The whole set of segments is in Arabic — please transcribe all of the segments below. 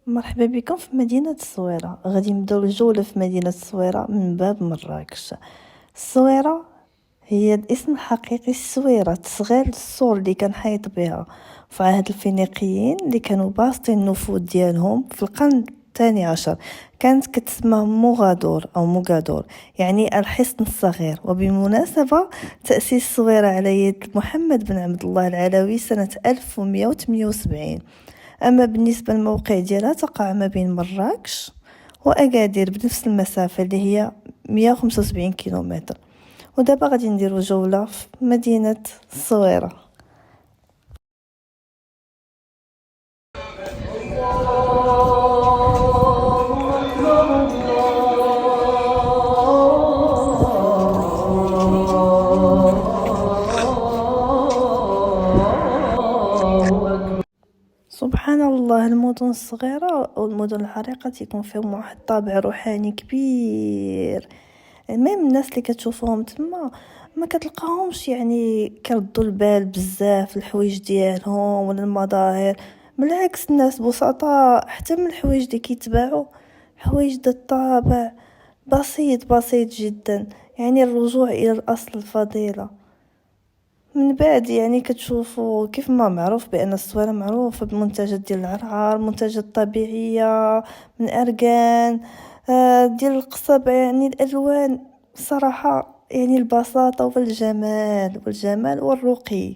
مرحبا بكم في مدينة الصويرة. غادي نبداو الجولة في مدينة الصويرة من باب مراكش. الصويرة هي الاسم الحقيقي السويرة، تصغير السور اللي كان حيط بها في عهد الفينيقيين اللي كانوا باسطين النفوذ ديالهم في القرن الثاني عشر. كانت كتسمى موغادور أو موغادور، يعني الحصن الصغير. وبالمناسبة تأسيس الصويرة على يد محمد بن عبد الله العلوي سنة 1178. أما بالنسبة للموقع ديالها تقع ما بين مراكش وأكادير بنفس المسافة اللي هي 175 كيلومتر. ودابا غادي نديرو جولة في مدينة الصويرة. سبحان الله، المدن الصغيرة والمدن العريقة تيكون فيهم واحد الطابع روحاني كبير. المهم الناس اللي كتشوفوهم تما ما كتلقاهمش يعني كيردوا البال بزاف الحوايج ديالهم ولا المظاهر. بالعكس، الناس بسطاء حتى من الحوايج اللي كيتباعوا، حوايج د الطابع بسيط بسيط جدا، يعني الرجوع الى الاصل الفضيلة. من بعد يعني كتشوفوا كيف ما معروف بان الصويرة معروفة بالمنتجات ديال العرعر، منتجات طبيعية من اركان ديال القصب، يعني الالوان صراحة، يعني البساطة والجمال والرقي.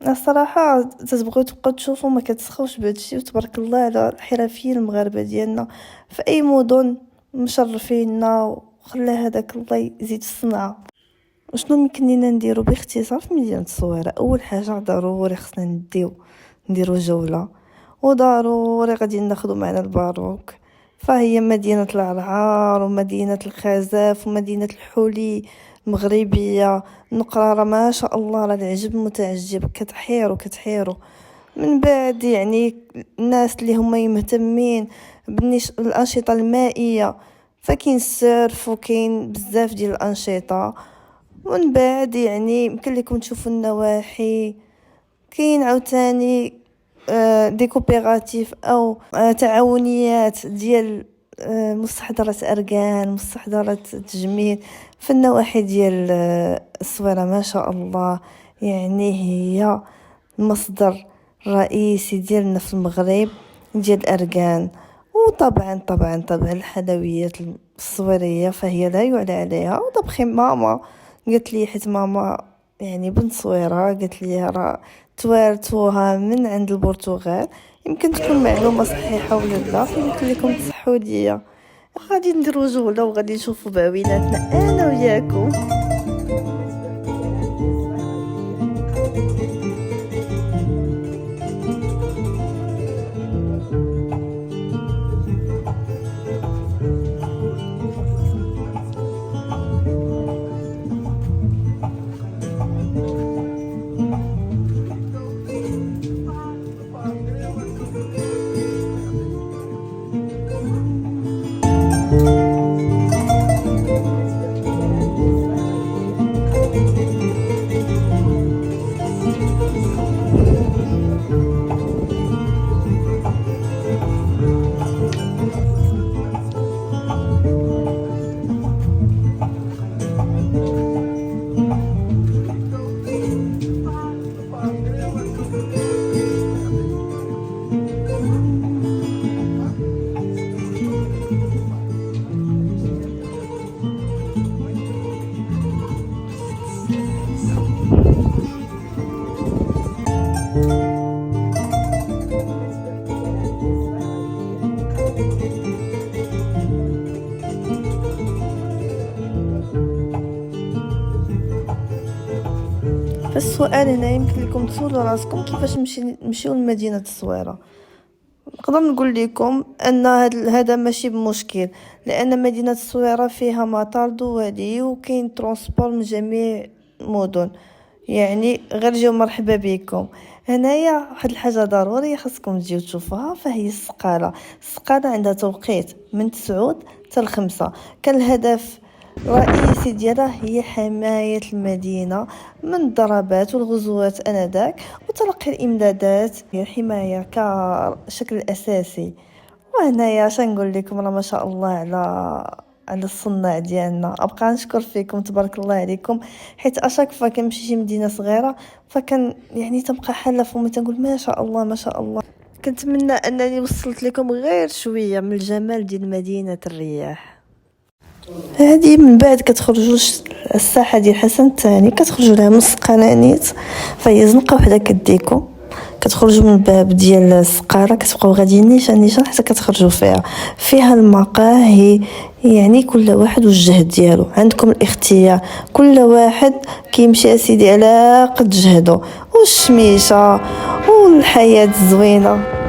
الصراحة تتبغيو تبقاو تشوفوا ما كتسخوش بهادشي، وتبارك الله على الحرفيين المغاربة ديالنا في اي مدن مشرفيننا، وخلى هذاك الله يزيد الصنعة. وشنو يمكن لينا نديرو باختصار في مدينة الصويرة؟ اول حاجة ضروري خصنا نديرو جولة، وضروري غادي ناخدو معنا الباروك. فهي مدينة العرعار ومدينة الخزاف ومدينة الحلي المغربية. النقرة ما شاء الله راه العجب متعجب، كتحيرو. من بعد يعني الناس اللي هما مهتمين بالأنشطة المائية، فكاين السيرف وكاين بزاف ديال الأنشطة. ومن بعد يعني يمكن لكم تشوفوا النواحي، كاين عاوتاني دي كوبيراتيف او تعاونيات ديال مستحضرة اركان، مستحضرة تجميل في النواحي ديال الصويرة. ما شاء الله، يعني هي المصدر الرئيسي ديالنا في المغرب ديال الاركان. وطبعا الحلويات الصويرية فهي لا يعلى عليها. وطبخي ماما قالت لي، حيت ماما يعني بنت صويرة، قالت لي راه توارثوها من عند البرتغال. يمكن تكون معلومة صحيحة ولا لا، يمكن لكم تصحوا ليا. غادي نديرو جولة وغادي نشوفوا بعويناتنا انا وياكم. فالسؤال هنا يمكن لكم تسولوا راسكم كيفاش نمشيو لمدينة الصويرة. نقدر نقول لكم ان هذا ماشي بمشكل، لان مدينة الصويرة فيها مطار دولي وكاين ترونسبور من جميع المدن، يعني غير جيو مرحبا بكم. هنايا واحد الحاجة ضرورية خاصكم تجيو تشوفوها، فهي السقالة عندها توقيت من 9 حتى 5. كان الهدف الرئيسي ديالها هي حماية المدينة من الضربات والغزوات انذاك، وتلقي الامدادات. هي الحماية كشكل اساسي. وهنايا شنقول لكم، راه ما شاء الله على الصناع ديالنا. ابقى نشكر فيكم تبارك الله عليكم، حيت اشاك فوا كنمشي شي مدينه صغيره فكان يعني تبقى حاله فمي تنقول ما شاء الله ما شاء الله. كنتمنى انني وصلت لكم غير شويه من الجمال ديال مدينه الرياح. هذه من بعد كتخرجوا الساحه ديال حسن الثاني، كتخرجوا لها من السقرانيت، فهي زنقه وحده كديكم، كتخرجوا من الباب ديال السقاره كتبقاو غاديين نيشان حتى كتخرجوا فيها المقاهي. يعني كل واحد والجهد ديالو، عندكم الاختيار، كل واحد كيمشي اسيدي على قد جهده والشميشه والحياه الزوينه.